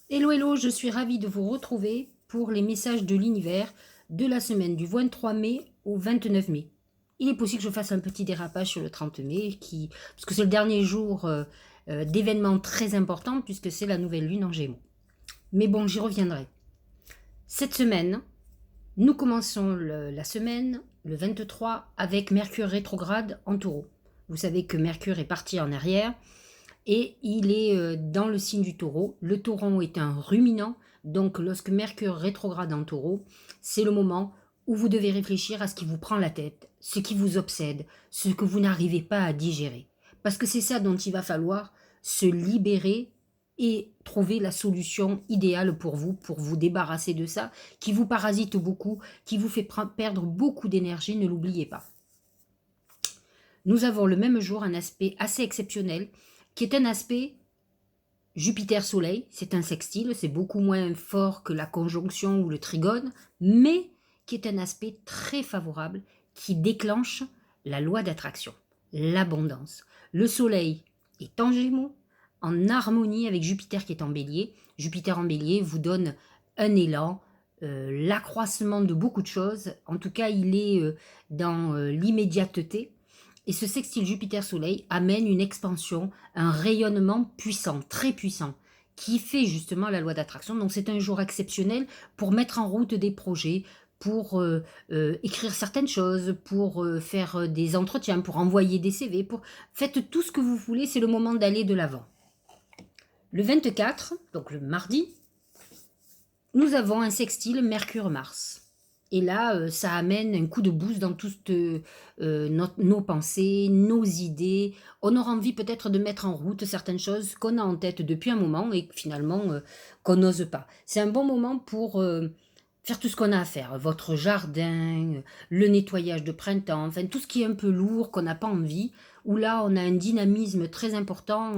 Hello, hello, je suis ravie de vous retrouver pour les messages de l'univers de la semaine du 23 mai au 29 mai. Il est possible que je fasse un petit dérapage sur le 30 mai, parce que c'est le dernier jour d'événements très importants, puisque c'est la nouvelle lune en Gémeaux. Mais bon, j'y reviendrai. Cette semaine, nous commençons la semaine, le 23, avec Mercure rétrograde en Taureau. Vous savez que Mercure est parti en arrière, et il est dans le signe du taureau. Le taureau est un ruminant, donc lorsque Mercure rétrograde en taureau, c'est le moment où vous devez réfléchir à ce qui vous prend la tête, ce qui vous obsède, ce que vous n'arrivez pas à digérer. Parce que c'est ça dont il va falloir se libérer et trouver la solution idéale pour vous débarrasser de ça, qui vous parasite beaucoup, qui vous fait perdre beaucoup d'énergie, ne l'oubliez pas. Nous avons le même jour un aspect assez exceptionnel, qui est un aspect Jupiter-Soleil. C'est un sextile, c'est beaucoup moins fort que la conjonction ou le trigone, mais qui est un aspect très favorable, qui déclenche la loi d'attraction, l'abondance. Le Soleil est en Gémeaux, en harmonie avec Jupiter qui est en Bélier. Jupiter en Bélier vous donne un élan, l'accroissement de beaucoup de choses. En tout cas, il est dans l'immédiateté. Et ce sextile Jupiter-Soleil amène une expansion, un rayonnement puissant, très puissant, qui fait justement la loi d'attraction. Donc c'est un jour exceptionnel pour mettre en route des projets, pour écrire certaines choses, pour faire des entretiens, pour envoyer des CV, faites tout ce que vous voulez, c'est le moment d'aller de l'avant. Le 24, donc le mardi, nous avons un sextile Mercure-Mars. Et là, ça amène un coup de boost dans toutes nos pensées, nos idées. On aura envie peut-être de mettre en route certaines choses qu'on a en tête depuis un moment et finalement qu'on n'ose pas. C'est un bon moment pour faire tout ce qu'on a à faire. Votre jardin, le nettoyage de printemps, enfin tout ce qui est un peu lourd, qu'on n'a pas envie, où là on a un dynamisme très important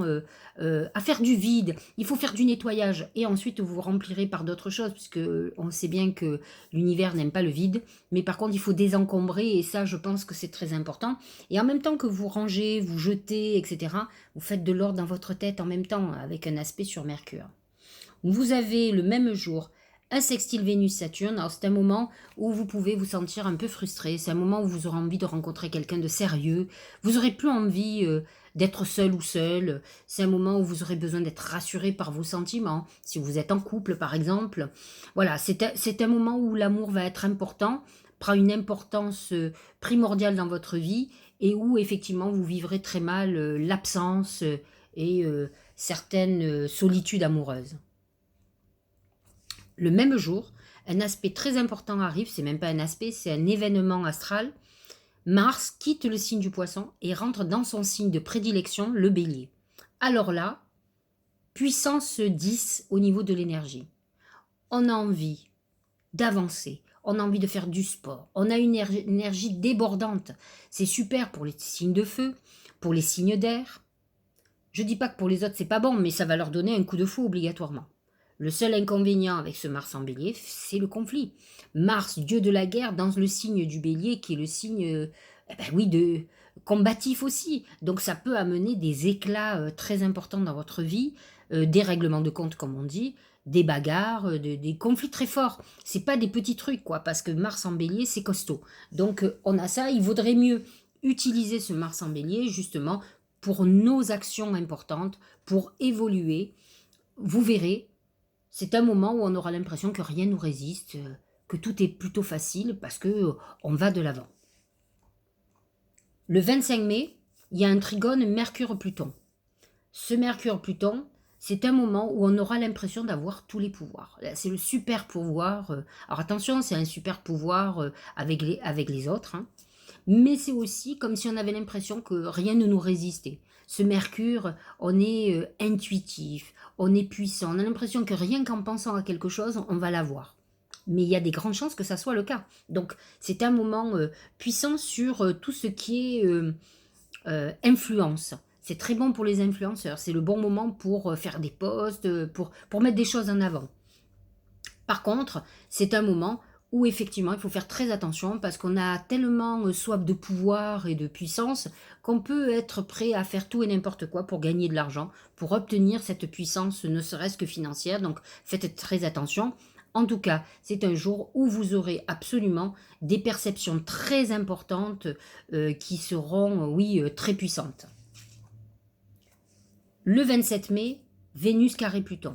à faire du vide. Il faut faire du nettoyage et ensuite vous remplirez par d'autres choses, puisque on sait bien que l'univers n'aime pas le vide, mais par contre il faut désencombrer et ça je pense que c'est très important. Et en même temps que vous rangez, vous jetez, etc., vous faites de l'ordre dans votre tête en même temps avec un aspect sur Mercure. Vous avez le même jour un sextile Vénus-Saturne. Alors c'est un moment où vous pouvez vous sentir un peu frustré. C'est un moment où vous aurez envie de rencontrer quelqu'un de sérieux. Vous n'aurez plus envie d'être seul ou seul. C'est un moment où vous aurez besoin d'être rassuré par vos sentiments. Si vous êtes en couple par exemple. Voilà, c'est un moment où l'amour va être important, prend une importance primordiale dans votre vie et où effectivement vous vivrez très mal l'absence et certaines solitudes amoureuses. Le même jour, un aspect très important arrive, c'est même pas un aspect, c'est un événement astral. Mars quitte le signe du poisson et rentre dans son signe de prédilection, le bélier. Alors là, puissance 10 au niveau de l'énergie. On a envie d'avancer, on a envie de faire du sport, on a une énergie débordante. C'est super pour les signes de feu, pour les signes d'air. Je dis pas que pour les autres c'est pas bon, mais ça va leur donner un coup de fou obligatoirement. Le seul inconvénient avec ce Mars en bélier, c'est le conflit. Mars, dieu de la guerre, dans le signe du bélier, qui est le signe, oui, de combatif aussi. Donc ça peut amener des éclats très importants dans votre vie, des règlements de compte, comme on dit, des bagarres, des conflits très forts. C'est pas des petits trucs, quoi, parce que Mars en bélier, c'est costaud. Donc on a ça, il vaudrait mieux utiliser ce Mars en bélier, justement, pour nos actions importantes, pour évoluer. Vous verrez, c'est un moment où on aura l'impression que rien ne nous résiste, que tout est plutôt facile parce que on va de l'avant. Le 25 mai, il y a un trigone Mercure-Pluton. Ce Mercure-Pluton, c'est un moment où on aura l'impression d'avoir tous les pouvoirs. C'est le super pouvoir. Alors attention, c'est un super pouvoir avec les autres, hein, mais c'est aussi comme si on avait l'impression que rien ne nous résistait. Ce Mercure, on est intuitif, on est puissant, on a l'impression que rien qu'en pensant à quelque chose, on va l'avoir. Mais il y a des grandes chances que ça soit le cas. Donc c'est un moment puissant sur tout ce qui est influence. C'est très bon pour les influenceurs, c'est le bon moment pour faire des posts, pour mettre des choses en avant. Par contre, c'est un moment où effectivement il faut faire très attention parce qu'on a tellement soif de pouvoir et de puissance qu'on peut être prêt à faire tout et n'importe quoi pour gagner de l'argent, pour obtenir cette puissance ne serait-ce que financière. Donc faites très attention. En tout cas, c'est un jour où vous aurez absolument des perceptions très importantes qui seront, oui, très puissantes. Le 27 mai, Vénus carré Pluton.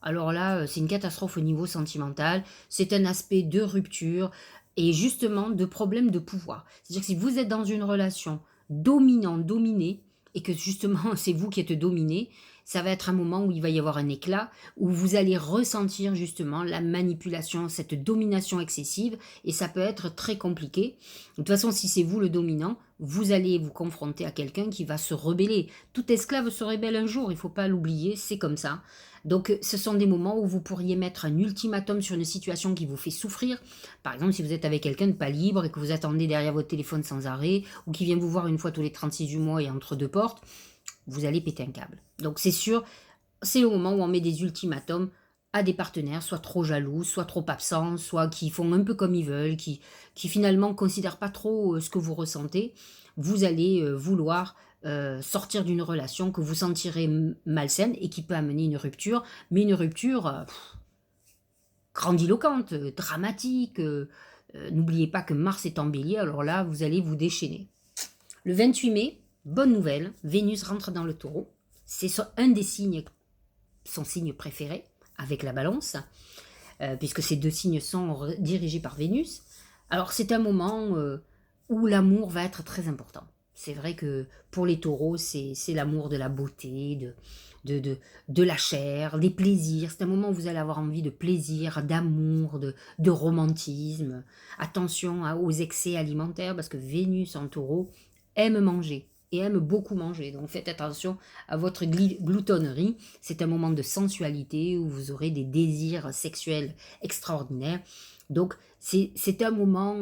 Alors là, c'est une catastrophe au niveau sentimental. C'est un aspect de rupture et justement de problème de pouvoir. C'est-à-dire que si vous êtes dans une relation dominant-dominé et que justement c'est vous qui êtes dominé, ça va être un moment où il va y avoir un éclat, où vous allez ressentir justement la manipulation, cette domination excessive et ça peut être très compliqué. De toute façon, si c'est vous le dominant, vous allez vous confronter à quelqu'un qui va se rebeller. Tout esclave se rébelle un jour, il ne faut pas l'oublier, c'est comme ça. Donc, ce sont des moments où vous pourriez mettre un ultimatum sur une situation qui vous fait souffrir. Par exemple, si vous êtes avec quelqu'un de pas libre et que vous attendez derrière votre téléphone sans arrêt, ou qui vient vous voir une fois tous les 36 du mois et entre deux portes, vous allez péter un câble. Donc, c'est sûr, c'est le moment où on met des ultimatums à des partenaires, soit trop jaloux, soit trop absents, soit qui font un peu comme ils veulent, qui finalement ne considèrent pas trop ce que vous ressentez. Vous allez vouloir sortir d'une relation que vous sentirez malsaine et qui peut amener une rupture, mais une rupture grandiloquente, dramatique. N'oubliez pas que Mars est en bélier, alors là, vous allez vous déchaîner. Le 28 mai, bonne nouvelle, Vénus rentre dans le taureau. C'est un des signes, son signe préféré, avec la balance, puisque ces deux signes sont dirigés par Vénus. Alors c'est un moment où l'amour va être très important. C'est vrai que pour les taureaux, c'est l'amour de la beauté, de la chair, des plaisirs. C'est un moment où vous allez avoir envie de plaisir, d'amour, de romantisme. Attention aux excès alimentaires, parce que Vénus en taureau aime manger et aime beaucoup manger. Donc faites attention à votre gloutonnerie. C'est un moment de sensualité où vous aurez des désirs sexuels extraordinaires. Donc c'est un moment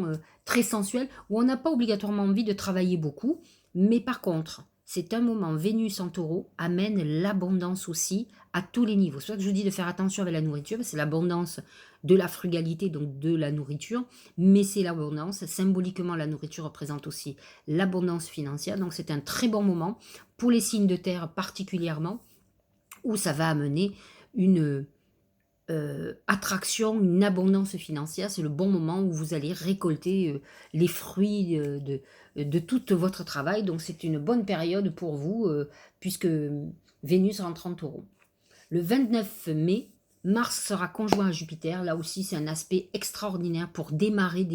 très sensuel où on n'a pas obligatoirement envie de travailler beaucoup. Mais par contre, c'est un moment, Vénus en taureau amène l'abondance aussi à tous les niveaux. C'est pour ça que je vous dis de faire attention avec la nourriture, c'est l'abondance de la frugalité, donc de la nourriture, mais c'est l'abondance. Symboliquement, la nourriture représente aussi l'abondance financière. Donc c'est un très bon moment pour les signes de terre particulièrement, où ça va amener une attraction, une abondance financière. C'est le bon moment où vous allez récolter les fruits de tout votre travail. Donc c'est une bonne période pour vous, puisque Vénus rentre en taureau. Le 29 mai, Mars sera conjoint à Jupiter. Là aussi, c'est un aspect extraordinaire pour démarrer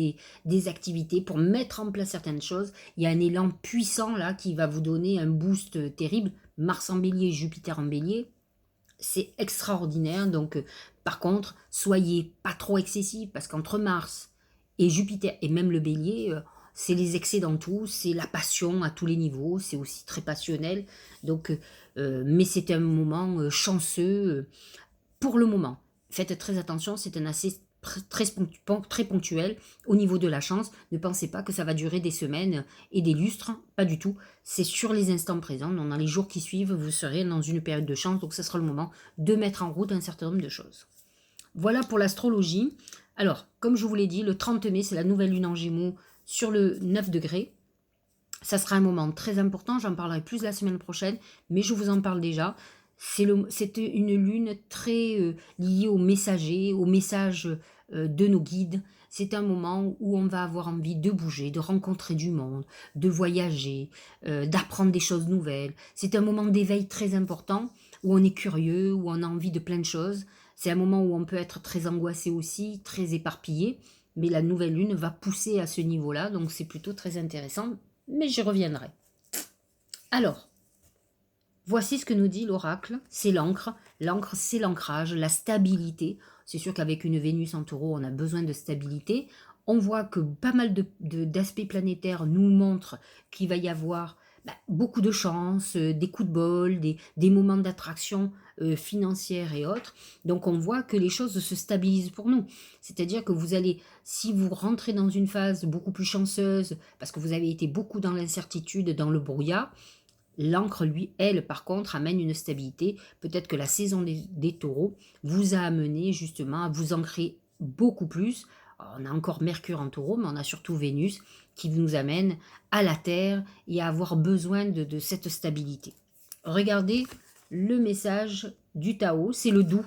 des activités, pour mettre en place certaines choses. Il y a un élan puissant là qui va vous donner un boost terrible. Mars en bélier, Jupiter en bélier. C'est extraordinaire. Donc, par contre, soyez pas trop excessifs parce qu'entre Mars et Jupiter et même le bélier, c'est les excès dans tout, c'est la passion à tous les niveaux, c'est aussi très passionnel. Donc, mais c'est un moment chanceux pour le moment. Faites très attention, c'est un assez très ponctuel au niveau de la chance. Ne pensez pas que ça va durer des semaines et des lustres, pas du tout. C'est sur les instants présents, donc dans les jours qui suivent, vous serez dans une période de chance, donc ce sera le moment de mettre en route un certain nombre de choses. Voilà pour l'astrologie. Alors, comme je vous l'ai dit, le 30 mai, c'est la nouvelle lune en Gémeaux sur le 9 degrés. Ça sera un moment très important, j'en parlerai plus la semaine prochaine, mais je vous en parle déjà. C'est une lune très liée aux messagers, aux messages de nos guides. C'est un moment où on va avoir envie de bouger, de rencontrer du monde, de voyager, d'apprendre des choses nouvelles. C'est un moment d'éveil très important, où on est curieux, où on a envie de plein de choses. C'est un moment où on peut être très angoissé aussi, très éparpillé, mais la nouvelle lune va pousser à ce niveau-là, donc c'est plutôt très intéressant, mais j'y reviendrai. Alors, voici ce que nous dit l'oracle, c'est l'encre. L'encre, c'est l'ancrage, la stabilité. C'est sûr qu'avec une Vénus en taureau, on a besoin de stabilité. On voit que pas mal d'aspects planétaires nous montrent qu'il va y avoir beaucoup de chance, des coups de bol, des moments d'attraction financière et autres. Donc on voit que les choses se stabilisent pour nous. C'est-à-dire que vous allez, si vous rentrez dans une phase beaucoup plus chanceuse, parce que vous avez été beaucoup dans l'incertitude, dans le brouillard, l'encre, lui, elle, par contre, amène une stabilité. Peut-être que la saison des taureaux vous a amené justement à vous ancrer beaucoup plus. On a encore Mercure en Taureau, mais on a surtout Vénus qui nous amène à la Terre et à avoir besoin de cette stabilité. Regardez le message du Tao, c'est le doux.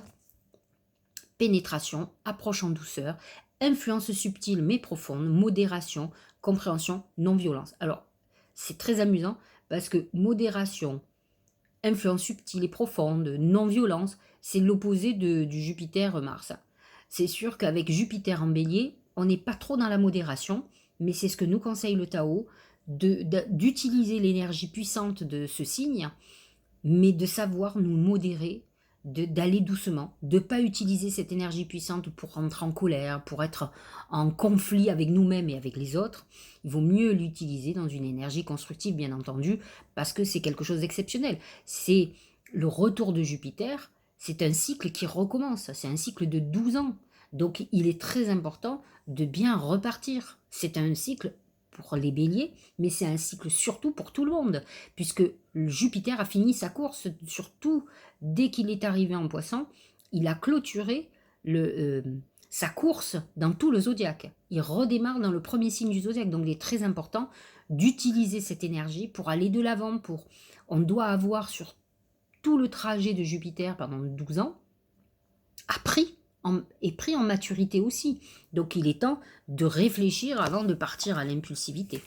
Pénétration, approche en douceur, influence subtile mais profonde, modération, compréhension, non-violence. Alors, c'est très amusant parce que modération, influence subtile et profonde, non-violence, c'est l'opposé du Jupiter-Mars. C'est sûr qu'avec Jupiter en bélier, on n'est pas trop dans la modération, mais c'est ce que nous conseille le Tao, d'utiliser l'énergie puissante de ce signe, mais de savoir nous modérer, d'aller doucement, de ne pas utiliser cette énergie puissante pour rentrer en colère, pour être en conflit avec nous-mêmes et avec les autres. Il vaut mieux l'utiliser dans une énergie constructive, bien entendu, parce que c'est quelque chose d'exceptionnel. C'est le retour de Jupiter, c'est un cycle qui recommence, c'est un cycle de 12 ans. Donc il est très important de bien repartir. C'est un cycle pour les béliers, mais c'est un cycle surtout pour tout le monde, puisque Jupiter a fini sa course, surtout dès qu'il est arrivé en Poisson, il a clôturé sa course dans tout le zodiaque. Il redémarre dans le premier signe du zodiaque, donc il est très important d'utiliser cette énergie pour aller de l'avant. On doit avoir sur tout le trajet de Jupiter pendant 12 ans appris et pris en maturité aussi. Donc il est temps de réfléchir avant de partir à l'impulsivité.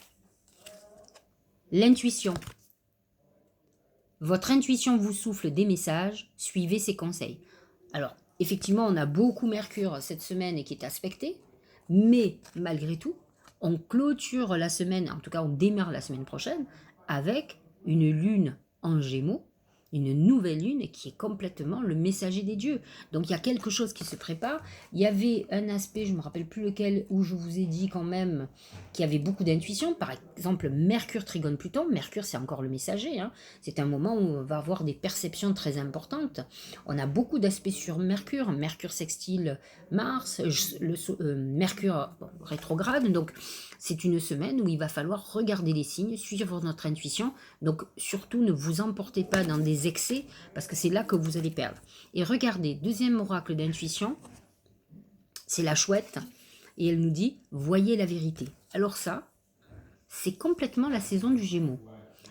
L'intuition. Votre intuition vous souffle des messages, suivez ses conseils. Alors, effectivement, on a beaucoup Mercure cette semaine et qui est aspecté, mais malgré tout, on clôture la semaine, en tout cas on démarre la semaine prochaine, avec une lune en Gémeaux, une nouvelle lune qui est complètement le messager des dieux. Donc il y a quelque chose qui se prépare. Il y avait un aspect, je ne me rappelle plus lequel, où je vous ai dit quand même qu'il y avait beaucoup d'intuition. Par exemple, Mercure trigone Pluton. Mercure, c'est encore le messager. Hein. C'est un moment où on va avoir des perceptions très importantes. On a beaucoup d'aspects sur Mercure. Mercure sextile Mars, Mercure rétrograde. Donc c'est une semaine où il va falloir regarder les signes, suivre notre intuition. Donc surtout ne vous emportez pas dans des excès, parce que c'est là que vous allez perdre. Et regardez, deuxième oracle d'intuition, c'est la chouette, et elle nous dit, voyez la vérité. Alors ça, c'est complètement la saison du Gémeaux.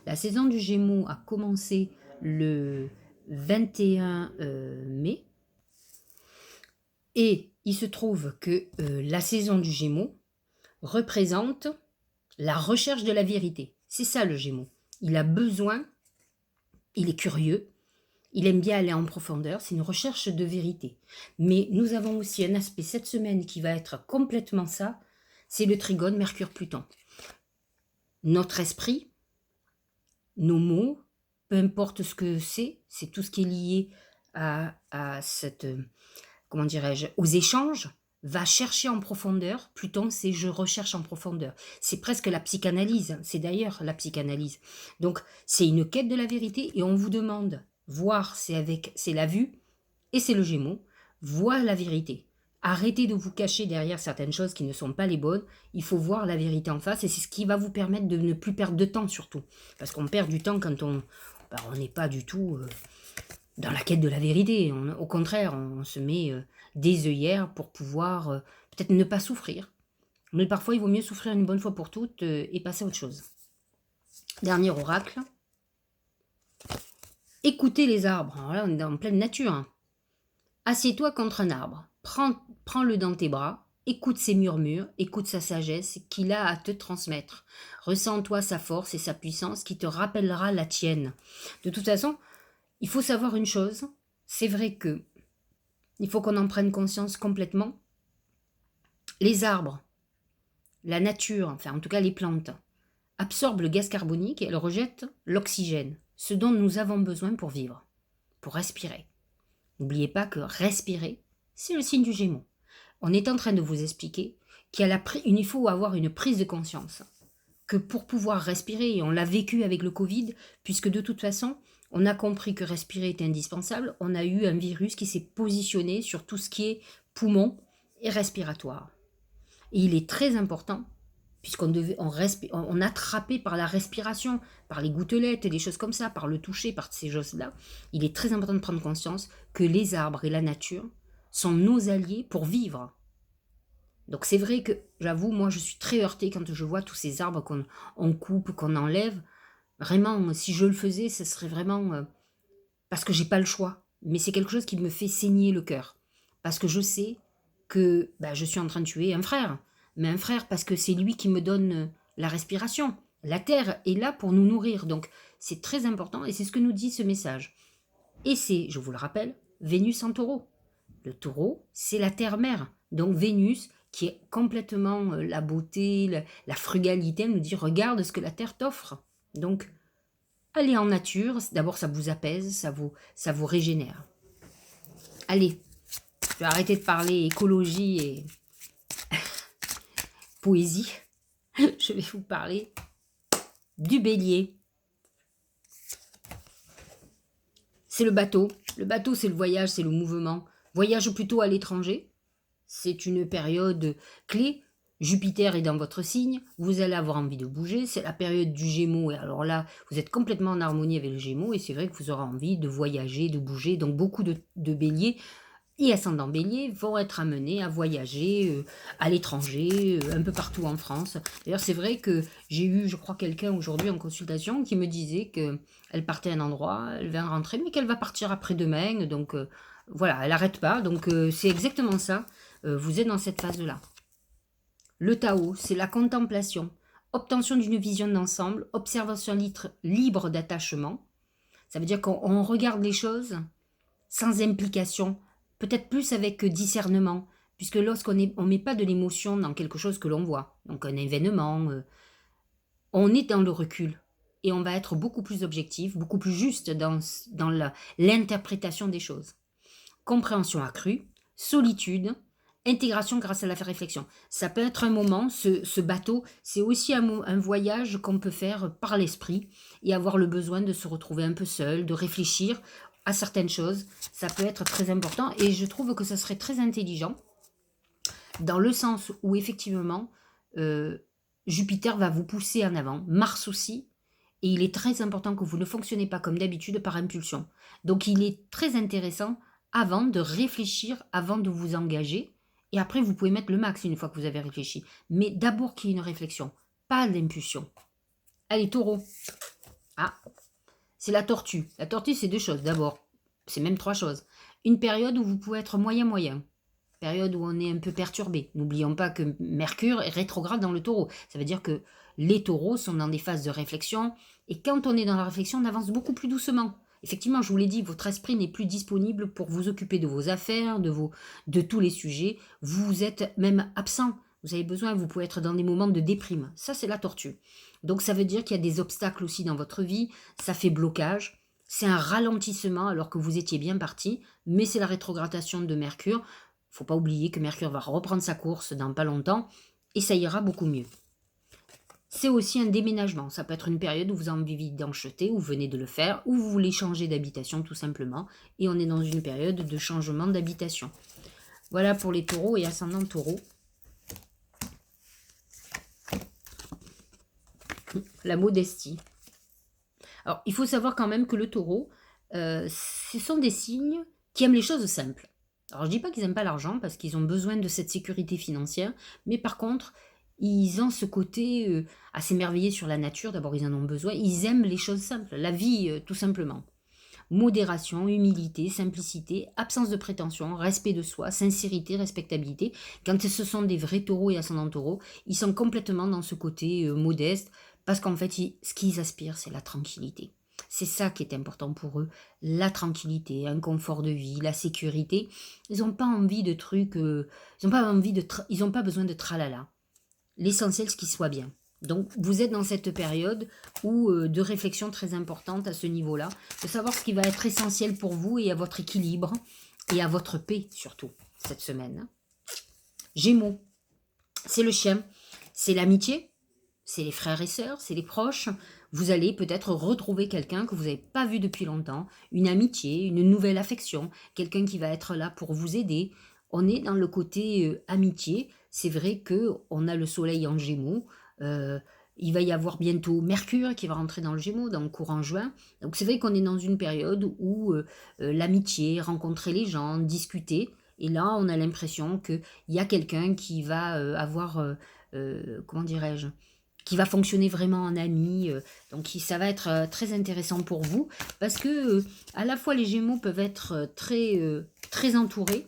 La saison du Gémeaux a commencé le 21 mai, et il se trouve que la saison du Gémeaux représente la recherche de la vérité. C'est ça le Gémeaux. Il a besoin, il est curieux, il aime bien aller en profondeur, c'est une recherche de vérité. Mais nous avons aussi un aspect cette semaine qui va être complètement ça, c'est le trigone Mercure-Pluton. Notre esprit, nos mots, peu importe ce que c'est tout ce qui est lié à cette, comment dirais-je, aux échanges, va chercher en profondeur. Pluton, c'est je recherche en profondeur. C'est presque la psychanalyse, c'est d'ailleurs la psychanalyse. Donc, c'est une quête de la vérité et on vous demande, voir, c'est la vue et c'est le Gémeaux, voir la vérité. Arrêtez de vous cacher derrière certaines choses qui ne sont pas les bonnes. Il faut voir la vérité en face et c'est ce qui va vous permettre de ne plus perdre de temps surtout. Parce qu'on perd du temps quand on n'est pas du tout dans la quête de la vérité. Au contraire, on se met des œillères pour pouvoir peut-être ne pas souffrir. Mais parfois, il vaut mieux souffrir une bonne fois pour toutes et passer à autre chose. Dernier oracle. Écoutez les arbres. Alors là, on est en pleine nature. Hein. Assieds-toi contre un arbre. Prends-le dans tes bras. Écoute ses murmures. Écoute sa sagesse qu'il a à te transmettre. Ressens en toi sa force et sa puissance qui te rappellera la tienne. De toute façon, il faut savoir une chose. C'est vrai que il faut qu'on en prenne conscience complètement. Les arbres, la nature, enfin en tout cas les plantes, absorbent le gaz carbonique et elles rejettent l'oxygène, ce dont nous avons besoin pour vivre, pour respirer. N'oubliez pas que respirer, c'est le signe du Gémeaux. On est en train de vous expliquer qu'il faut avoir une prise de conscience, que pour pouvoir respirer, et on l'a vécu avec le Covid, puisque de toute façon, on a compris que respirer est indispensable. On a eu un virus qui s'est positionné sur tout ce qui est poumon et respiratoire. Et il est très important, puisqu'on attrapait par la respiration, par les gouttelettes et des choses comme ça, par le toucher, par ces choses-là. Il est très important de prendre conscience que les arbres et la nature sont nos alliés pour vivre. Donc c'est vrai que, j'avoue, moi je suis très heurtée quand je vois tous ces arbres qu'on on coupe, qu'on enlève. Vraiment, si je le faisais, ce serait vraiment, parce que j'ai pas le choix. Mais c'est quelque chose qui me fait saigner le cœur. Parce que je sais que, bah, je suis en train de tuer un frère. Mais un frère parce que c'est lui qui me donne, la respiration. La terre est là pour nous nourrir, donc c'est très important et c'est ce que nous dit ce message. Et c'est, je vous le rappelle, Vénus en Taureau. Le Taureau, c'est la terre-mère. Donc Vénus, qui est complètement, la beauté, la frugalité, elle nous dit: «Regarde ce que la terre t'offre». Donc allez en nature, d'abord ça vous apaise, ça vous régénère. Allez, je vais arrêter de parler écologie et poésie. Je vais vous parler du Bélier. C'est le bateau. Le bateau, c'est le voyage, c'est le mouvement. Voyage plutôt à l'étranger. C'est une période clé. Jupiter est dans votre signe. Vous allez avoir envie de bouger. C'est la période du Gémeaux. Et alors là, vous êtes complètement en harmonie avec le Gémeaux. Et c'est vrai que vous aurez envie de voyager, de bouger. Donc beaucoup de béliers et ascendants béliers vont être amenés à voyager à l'étranger, un peu partout en France. D'ailleurs, c'est vrai que j'ai eu, je crois, quelqu'un aujourd'hui en consultation qui me disait qu'elle partait à un endroit, elle vient rentrer, mais qu'elle va partir après-demain. Donc voilà, elle n'arrête pas. Donc c'est exactement ça. Vous êtes dans cette phase-là. Le Tao, c'est la contemplation, obtention d'une vision d'ensemble, observation libre d'attachement. Ça veut dire qu'on regarde les choses sans implication, peut-être plus avec discernement, puisque lorsqu'on ne met pas de l'émotion dans quelque chose que l'on voit, donc un événement, on est dans le recul et on va être beaucoup plus objectif, beaucoup plus juste dans l'interprétation des choses. Compréhension accrue, solitude, intégration grâce à la réflexion. Ça peut être un moment, ce bateau, c'est aussi un voyage qu'on peut faire par l'esprit et avoir le besoin de se retrouver un peu seul, de réfléchir à certaines choses. Ça peut être très important et je trouve que ça serait très intelligent dans le sens où effectivement, Jupiter va vous pousser en avant, Mars aussi, et il est très important que vous ne fonctionnez pas comme d'habitude par impulsion. Donc il est très intéressant avant de réfléchir, avant de vous engager, et après vous pouvez mettre le max une fois que vous avez réfléchi. Mais d'abord qu'il y ait une réflexion, pas d'impulsion. Allez, taureau. Ah, c'est la tortue. La tortue, c'est deux choses. D'abord, c'est même trois choses. Une période où vous pouvez être moyen-moyen. Période où on est un peu perturbé. N'oublions pas que Mercure est rétrograde dans le taureau. Ça veut dire que les taureaux sont dans des phases de réflexion. Et quand on est dans la réflexion, on avance beaucoup plus doucement. Effectivement, je vous l'ai dit, votre esprit n'est plus disponible pour vous occuper de vos affaires, de tous les sujets. Vous êtes même absent. Vous avez besoin, vous pouvez être dans des moments de déprime. Ça, c'est la tortue. Donc, ça veut dire qu'il y a des obstacles aussi dans votre vie. Ça fait blocage. C'est un ralentissement alors que vous étiez bien parti. Mais c'est la rétrogradation de Mercure. Faut pas oublier que Mercure va reprendre sa course dans pas longtemps et ça ira beaucoup mieux. C'est aussi un déménagement. Ça peut être une période où vous avez envie d'encheter, ou vous venez de le faire, ou vous voulez changer d'habitation tout simplement. Et on est dans une période de changement d'habitation. Voilà pour les taureaux et ascendants taureaux. La modestie. Alors, il faut savoir quand même que le taureau, ce sont des signes qui aiment les choses simples. Alors, je dis pas qu'ils n'aiment pas l'argent, parce qu'ils ont besoin de cette sécurité financière, mais par contre, ils ont ce côté à s'émerveiller sur la nature. D'abord, ils en ont besoin. Ils aiment les choses simples, la vie, tout simplement. Modération, humilité, simplicité, absence de prétention, respect de soi, sincérité, respectabilité. Quand ce sont des vrais taureaux et ascendants taureaux, ils sont complètement dans ce côté modeste, parce qu'en fait, ce qu'ils aspirent, c'est la tranquillité. C'est ça qui est important pour eux, la tranquillité, un confort de vie, la sécurité. Ils n'ont pas envie de trucs, ils n'ont pas besoin de tralala. L'essentiel, c'est qu'ils soient bien. Donc, vous êtes dans cette période de réflexion très importante à ce niveau-là, de savoir ce qui va être essentiel pour vous et à votre équilibre et à votre paix surtout cette semaine. Gémeaux, c'est le chien, c'est l'amitié, c'est les frères et sœurs, c'est les proches. Vous allez peut-être retrouver quelqu'un que vous n'avez pas vu depuis longtemps, une amitié, une nouvelle affection, quelqu'un qui va être là pour vous aider. On est dans le côté amitié. C'est vrai qu'on a le soleil en Gémeaux. Il va y avoir bientôt Mercure qui va rentrer dans le Gémeaux, dans le courant juin. Donc c'est vrai qu'on est dans une période où l'amitié, rencontrer les gens, discuter, Et là, on a l'impression qu'il y a quelqu'un qui va avoir, comment dirais-je, qui va fonctionner vraiment en ami. Donc ça va être très intéressant pour vous parce que à la fois les Gémeaux peuvent être très entourés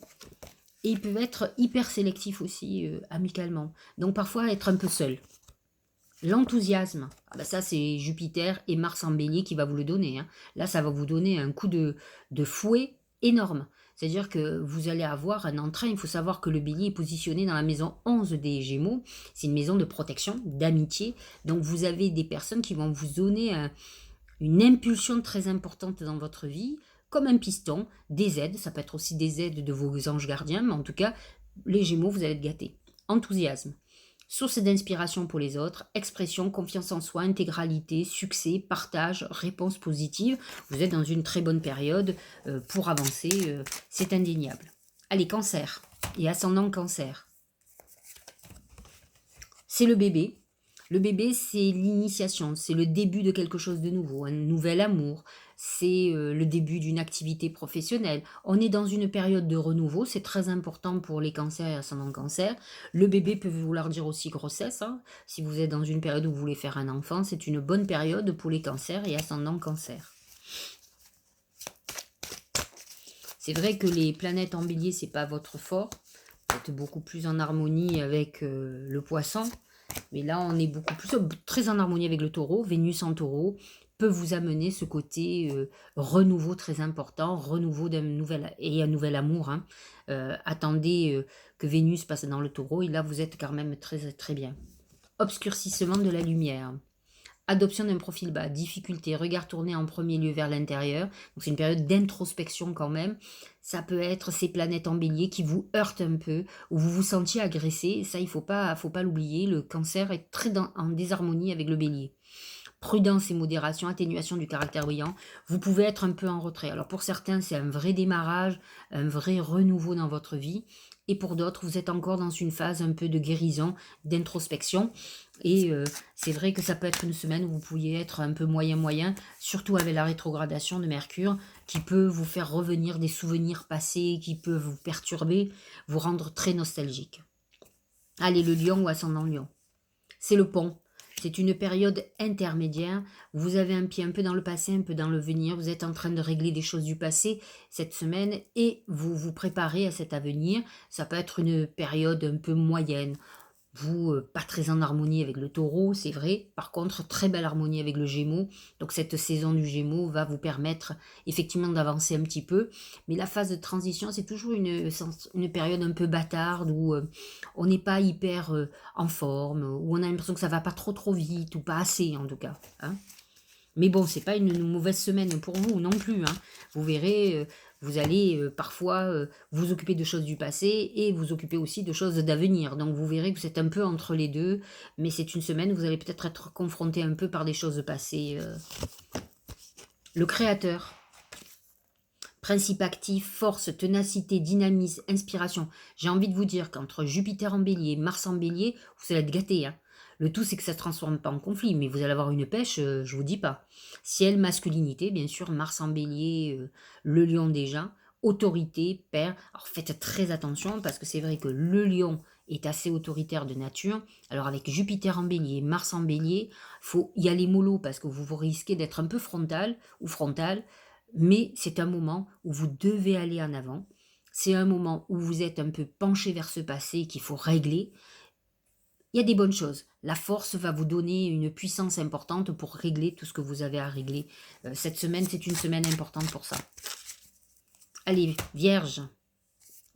et ils peuvent être hyper sélectifs aussi amicalement. Donc parfois être un peu seul. L'enthousiasme, ah bah ça c'est Jupiter et Mars en bélier qui va vous le donner, hein. Là, ça va vous donner un coup de fouet énorme. C'est-à-dire que vous allez avoir un entrain. Il faut savoir que le bélier est positionné dans la maison 11 des Gémeaux. C'est une maison de protection, d'amitié. Donc vous avez des personnes qui vont vous donner une impulsion très importante dans votre vie, comme un piston, des aides. Ça peut être aussi des aides de vos anges gardiens, mais en tout cas, les Gémeaux, vous allez être gâtés. Enthousiasme. Source d'inspiration pour les autres, expression, confiance en soi, intégralité, succès, partage, réponse positive. Vous êtes dans une très bonne période pour avancer, c'est indéniable. Allez, cancer et ascendant cancer. C'est le bébé. Le bébé, c'est l'initiation, c'est le début de quelque chose de nouveau, un nouvel amour, c'est le début d'une activité professionnelle. On est dans une période de renouveau, c'est très important pour les cancers et ascendant cancer. Le bébé peut vouloir dire aussi grossesse, hein. Si vous êtes dans une période où vous voulez faire un enfant, c'est une bonne période pour les cancers et ascendant cancer. C'est vrai que les planètes en bélier, c'est pas votre fort. Vous êtes beaucoup plus en harmonie avec le poisson. Mais là, on est beaucoup plus très en harmonie avec le taureau. Vénus en taureau peut vous amener ce côté renouveau très important, renouveau d'un nouvel, et un nouvel amour, hein. Attendez que Vénus passe dans le taureau et là, vous êtes quand même très, très bien. Obscurcissement de la lumière. Adoption d'un profil bas, difficulté, regard tourné en premier lieu vers l'intérieur. Donc c'est une période d'introspection quand même. Ça peut être ces planètes en bélier qui vous heurtent un peu, où vous vous sentiez agressé. Ça, il faut pas l'oublier. Le cancer est très en désharmonie avec le bélier. Prudence et modération, atténuation du caractère brillant. Vous pouvez être un peu en retrait. Alors pour certains, c'est un vrai démarrage, un vrai renouveau dans votre vie. Et pour d'autres, vous êtes encore dans une phase un peu de guérison, d'introspection. Et c'est vrai que ça peut être une semaine où vous pourriez être un peu moyen, surtout avec la rétrogradation de Mercure, qui peut vous faire revenir des souvenirs passés, qui peut vous perturber, vous rendre très nostalgique. Allez, le lion ou ascendant lion. C'est le pont. C'est une période intermédiaire. Vous avez un pied un peu dans le passé, un peu dans le venir. Vous êtes en train de régler des choses du passé cette semaine et vous vous préparez à cet avenir. Ça peut être une période un peu moyenne. Vous, pas très en harmonie avec le taureau, c'est vrai. Par contre, très belle harmonie avec le gémeau. Donc cette saison du gémeau va vous permettre effectivement d'avancer un petit peu. Mais la phase de transition, c'est toujours une période un peu bâtarde où on n'est pas hyper en forme, où on a l'impression que ça va pas trop vite, ou pas assez en tout cas, hein. Mais bon, c'est pas une mauvaise semaine pour vous non plus, hein. Vous verrez, vous allez parfois vous occuper de choses du passé et vous occuper aussi de choses d'avenir. Donc vous verrez que vous êtes un peu entre les deux, mais c'est une semaine où vous allez peut-être être confronté un peu par des choses passées. Le créateur. Principe actif, force, ténacité, dynamisme, inspiration. J'ai envie de vous dire qu'entre Jupiter en bélier et Mars en bélier, vous allez être gâtés, hein. Le tout, c'est que ça ne se transforme pas en conflit, mais vous allez avoir une pêche, je vous dis pas. Ciel, masculinité, bien sûr, Mars en bélier, le lion déjà, autorité, père. Alors faites très attention, parce que c'est vrai que le lion est assez autoritaire de nature. Alors avec Jupiter en bélier, Mars en bélier, faut y aller mollo, parce que vous risquez d'être un peu frontal ou frontal, mais c'est un moment où vous devez aller en avant. C'est un moment où vous êtes un peu penché vers ce passé qu'il faut régler. Il y a des bonnes choses. La force va vous donner une puissance importante pour régler tout ce que vous avez à régler. Cette semaine, c'est une semaine importante pour ça. Allez, Vierge.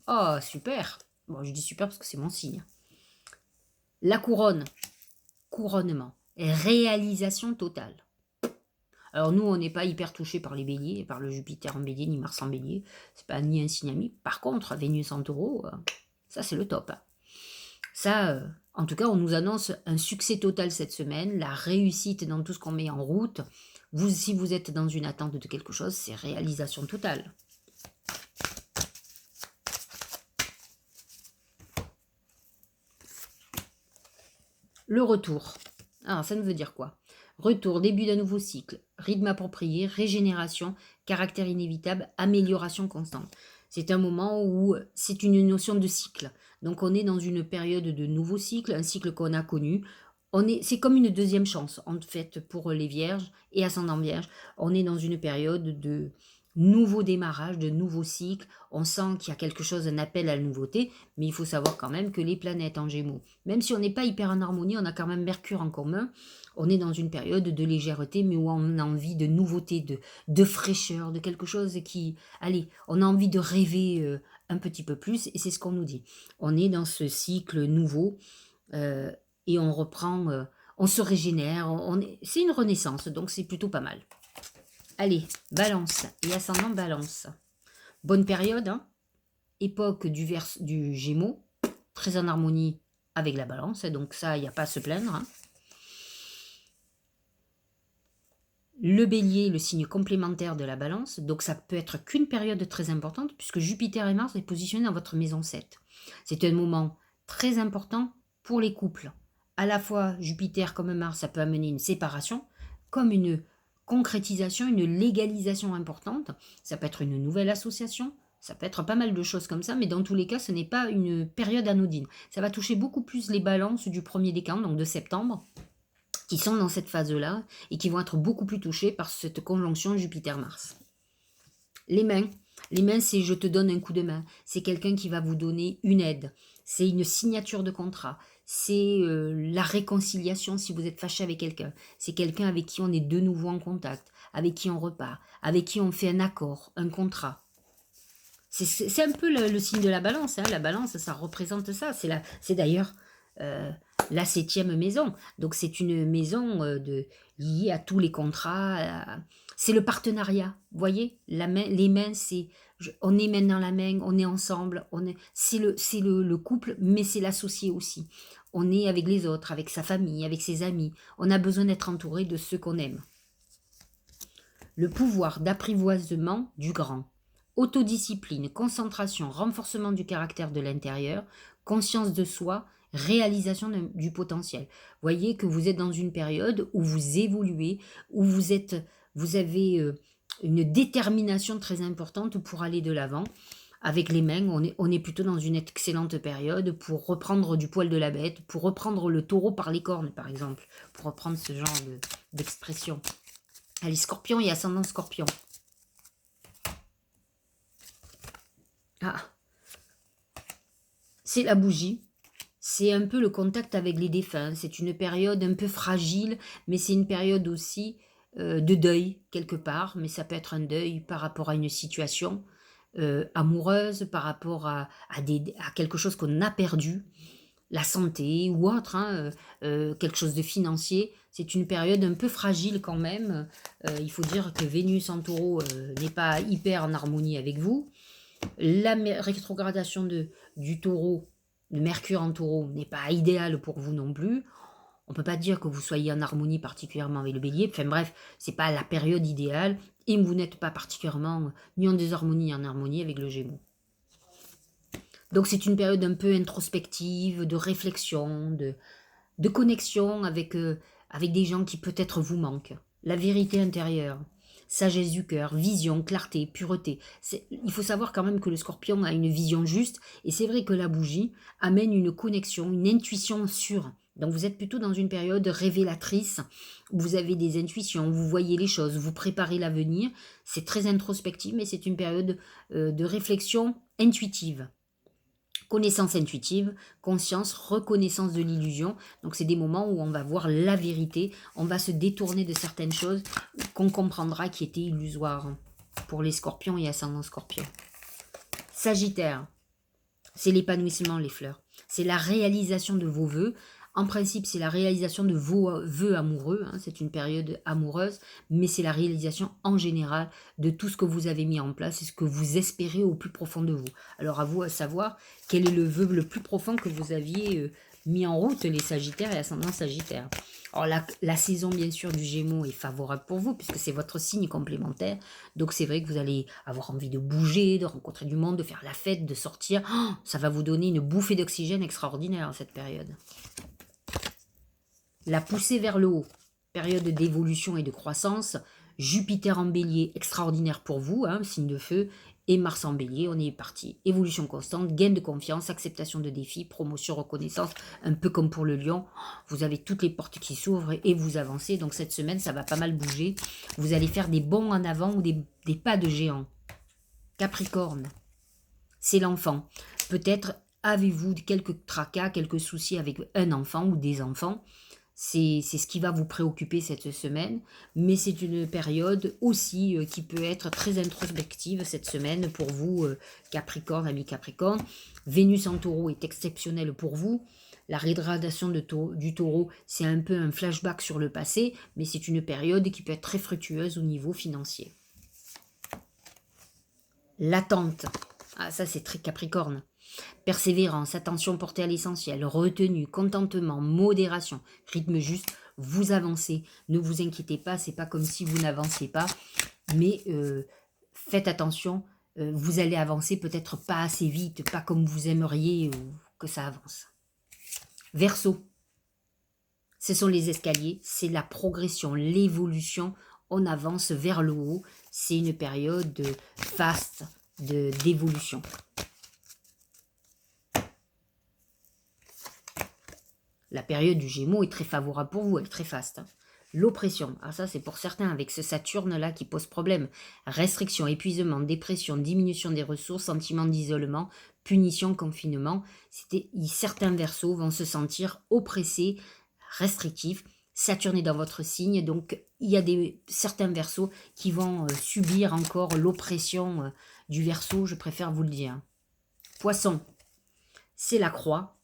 Oh, super. Bon, je dis super parce que c'est mon signe. La couronne. Couronnement. Réalisation totale. Alors nous, on n'est pas hyper touché par les béliers, par le Jupiter en bélier, ni Mars en bélier. C'est pas ni un signe ami. Par contre, Vénus en taureau, ça c'est le top, hein. Ça, en tout cas, on nous annonce un succès total cette semaine, la réussite dans tout ce qu'on met en route. Vous, si vous êtes dans une attente de quelque chose, c'est réalisation totale. Le retour. Alors, ça ne veut dire quoi? Retour, début d'un nouveau cycle, rythme approprié, régénération, caractère inévitable, amélioration constante. C'est un moment où c'est une notion de cycle. Donc on est dans une période de nouveau cycle, un cycle qu'on a connu. C'est comme une deuxième chance, en fait, pour les vierges et ascendants vierges. On est dans une période de nouveau démarrage, de nouveau cycle. On sent qu'il y a quelque chose, un appel à la nouveauté, mais il faut savoir quand même que les planètes en Gémeaux, même si on n'est pas hyper en harmonie, on a quand même Mercure en commun. On est dans une période de légèreté, mais où on a envie de nouveauté, de fraîcheur, de quelque chose qui... Allez, on a envie de rêver un petit peu plus, et c'est ce qu'on nous dit. On est dans ce cycle nouveau, euh, et on reprend, on se régénère, c'est une renaissance, donc c'est plutôt pas mal. Allez, Balance et ascendant Balance. Bonne période, hein, époque du Gémeaux, très en harmonie avec la Balance, donc ça, il n'y a pas à se plaindre. Hein. Le Bélier, le signe complémentaire de la Balance, donc ça peut être qu'une période très importante, puisque Jupiter et Mars est positionné dans votre maison 7. C'est un moment très important pour les couples. À la fois, Jupiter comme Mars, ça peut amener une séparation, comme une concrétisation, une légalisation importante. Ça peut être une nouvelle association, ça peut être pas mal de choses comme ça, mais dans tous les cas, ce n'est pas une période anodine. Ça va toucher beaucoup plus les balances du premier décan, donc de septembre, qui sont dans cette phase-là et qui vont être beaucoup plus touchés par cette conjonction Jupiter-Mars. Les mains, c'est je te donne un coup de main. C'est quelqu'un qui va vous donner une aide. C'est une signature de contrat. C'est la réconciliation si vous êtes fâché avec quelqu'un. C'est quelqu'un avec qui on est de nouveau en contact, avec qui on repart, avec qui on fait un accord, un contrat. C'est un peu le signe de la Balance. Hein. La Balance, ça représente ça. C'est d'ailleurs la 7e maison. Donc c'est une maison liée à tous les contrats. C'est le partenariat. Vous voyez, les mains, on est main dans la main, on est ensemble. C'est le couple, mais c'est l'associé aussi. On est avec les autres, avec sa famille, avec ses amis. On a besoin d'être entouré de ceux qu'on aime. Le pouvoir d'apprivoisement du grand. Autodiscipline, concentration, renforcement du caractère de l'intérieur, conscience de soi, réalisation du potentiel. Voyez que vous êtes dans une période où vous évoluez, où vous avez une détermination très importante pour aller de l'avant. Avec les mains, on est plutôt dans une excellente période pour reprendre du poil de la bête, pour reprendre le taureau par les cornes, par exemple, pour reprendre ce genre d'expression. Allez, Scorpion et ascendant Scorpion. Ah, c'est la bougie. C'est un peu le contact avec les défunts. C'est une période un peu fragile, mais c'est une période aussi de deuil, quelque part. Mais ça peut être un deuil par rapport à une situation amoureuse, par rapport à quelque chose qu'on a perdu, la santé ou autre, hein, quelque chose de financier. C'est une période un peu fragile quand même. Il faut dire que Vénus en taureau n'est pas hyper en harmonie avec vous. La rétrogradation du taureau, de Mercure en taureau, n'est pas idéale pour vous non plus. On ne peut pas dire que vous soyez en harmonie particulièrement avec le bélier. Enfin bref, c'est pas la période idéale. Et vous n'êtes pas particulièrement ni en désharmonie ni en harmonie avec le Gémeaux. Donc c'est une période un peu introspective, de réflexion, de connexion avec des gens qui peut-être vous manquent. La vérité intérieure. Sagesse du cœur, vision, clarté, pureté. Il faut savoir quand même que le Scorpion a une vision juste, et c'est vrai que la bougie amène une connexion, une intuition sûre. Donc vous êtes plutôt dans une période révélatrice, où vous avez des intuitions, vous voyez les choses, vous préparez l'avenir. C'est très introspectif, mais c'est une période de réflexion intuitive. Connaissance intuitive, conscience, reconnaissance de l'illusion. Donc c'est des moments où on va voir la vérité, on va se détourner de certaines choses qu'on comprendra qui étaient illusoires pour les scorpions et ascendants scorpions. Sagittaire, c'est l'épanouissement, les fleurs. C'est la réalisation de vos vœux. En principe, c'est la réalisation de vos vœux amoureux, hein, c'est une période amoureuse, mais c'est la réalisation en général de tout ce que vous avez mis en place et ce que vous espérez au plus profond de vous. Alors à vous à savoir quel est le vœu le plus profond que vous aviez mis en route, les Sagittaires et ascendants Sagittaires. Alors la saison bien sûr du Gémeaux est favorable pour vous puisque c'est votre signe complémentaire, donc c'est vrai que vous allez avoir envie de bouger, de rencontrer du monde, de faire la fête, de sortir. Oh, ça va vous donner une bouffée d'oxygène extraordinaire en cette période. La poussée vers le haut, période d'évolution et de croissance, Jupiter en bélier, extraordinaire pour vous, hein, signe de feu, Et Mars en bélier, on est parti. Évolution constante, gain de confiance, acceptation de défis, promotion, reconnaissance, un peu comme pour le lion. Vous avez toutes les portes qui s'ouvrent et vous avancez. Donc cette semaine, ça va pas mal bouger. Vous allez faire des bonds en avant ou des pas de géant. Capricorne, c'est l'enfant. Peut-être avez-vous quelques tracas, quelques soucis avec un enfant ou des enfants. C'est ce qui va vous préoccuper cette semaine, mais c'est une période aussi qui peut être très introspective cette semaine pour vous, Capricorne, amis Capricorne. Vénus en taureau est exceptionnelle pour vous. La rétrogradation du taureau, c'est un peu un flashback sur le passé, mais c'est une période qui peut être très fructueuse au niveau financier. L'attente, ah ça c'est très Capricorne. Persévérance, attention portée à l'essentiel, retenue, contentement, modération, rythme juste, vous avancez. Ne vous inquiétez pas, c'est pas comme si vous n'avancez pas, mais faites attention, vous allez avancer peut-être pas assez vite, pas comme vous aimeriez que ça avance. Verseau, ce sont les escaliers, c'est la progression, l'évolution, on avance vers le haut, c'est une période faste d'évolution. La période du Gémeaux est très favorable pour vous, elle est très faste. L'oppression, ah ça c'est pour certains avec ce Saturne-là qui pose problème. Restriction, épuisement, dépression, diminution des ressources, sentiment d'isolement, punition, confinement. Certains Verseaux vont se sentir oppressés, restrictifs. Saturne est dans votre signe, donc il y a certains Verseaux qui vont subir encore l'oppression du Verseau, je préfère vous le dire. Poisson, c'est la croix.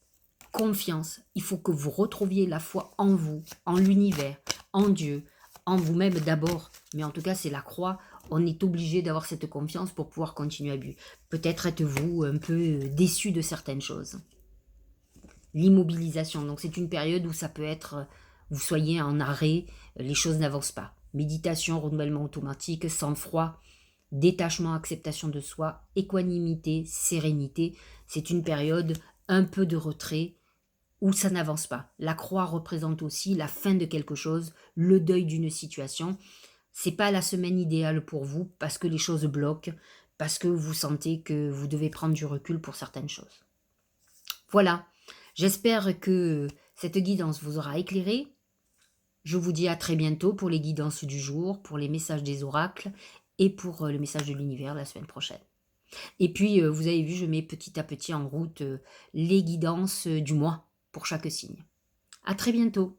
Confiance, il faut que vous retrouviez la foi en vous, en l'univers, en Dieu, en vous-même d'abord. Mais en tout cas, c'est la croix. On est obligé d'avoir cette confiance pour pouvoir continuer à vivre. Peut-être êtes-vous un peu déçu de certaines choses. L'immobilisation, donc c'est une période où ça peut être, vous soyez en arrêt, les choses n'avancent pas. Méditation, renouvellement automatique, sang-froid, détachement, acceptation de soi, équanimité, sérénité. C'est une période un peu de retrait, où ça n'avance pas. La croix représente aussi la fin de quelque chose, le deuil d'une situation. C'est pas la semaine idéale pour vous parce que les choses bloquent, parce que vous sentez que vous devez prendre du recul pour certaines choses. Voilà, j'espère que cette guidance vous aura éclairé. Je vous dis à très bientôt pour les guidances du jour, pour les messages des oracles et pour le message de l'univers la semaine prochaine. Et puis, vous avez vu, je mets petit à petit en route les guidances du mois pour chaque signe. À très bientôt.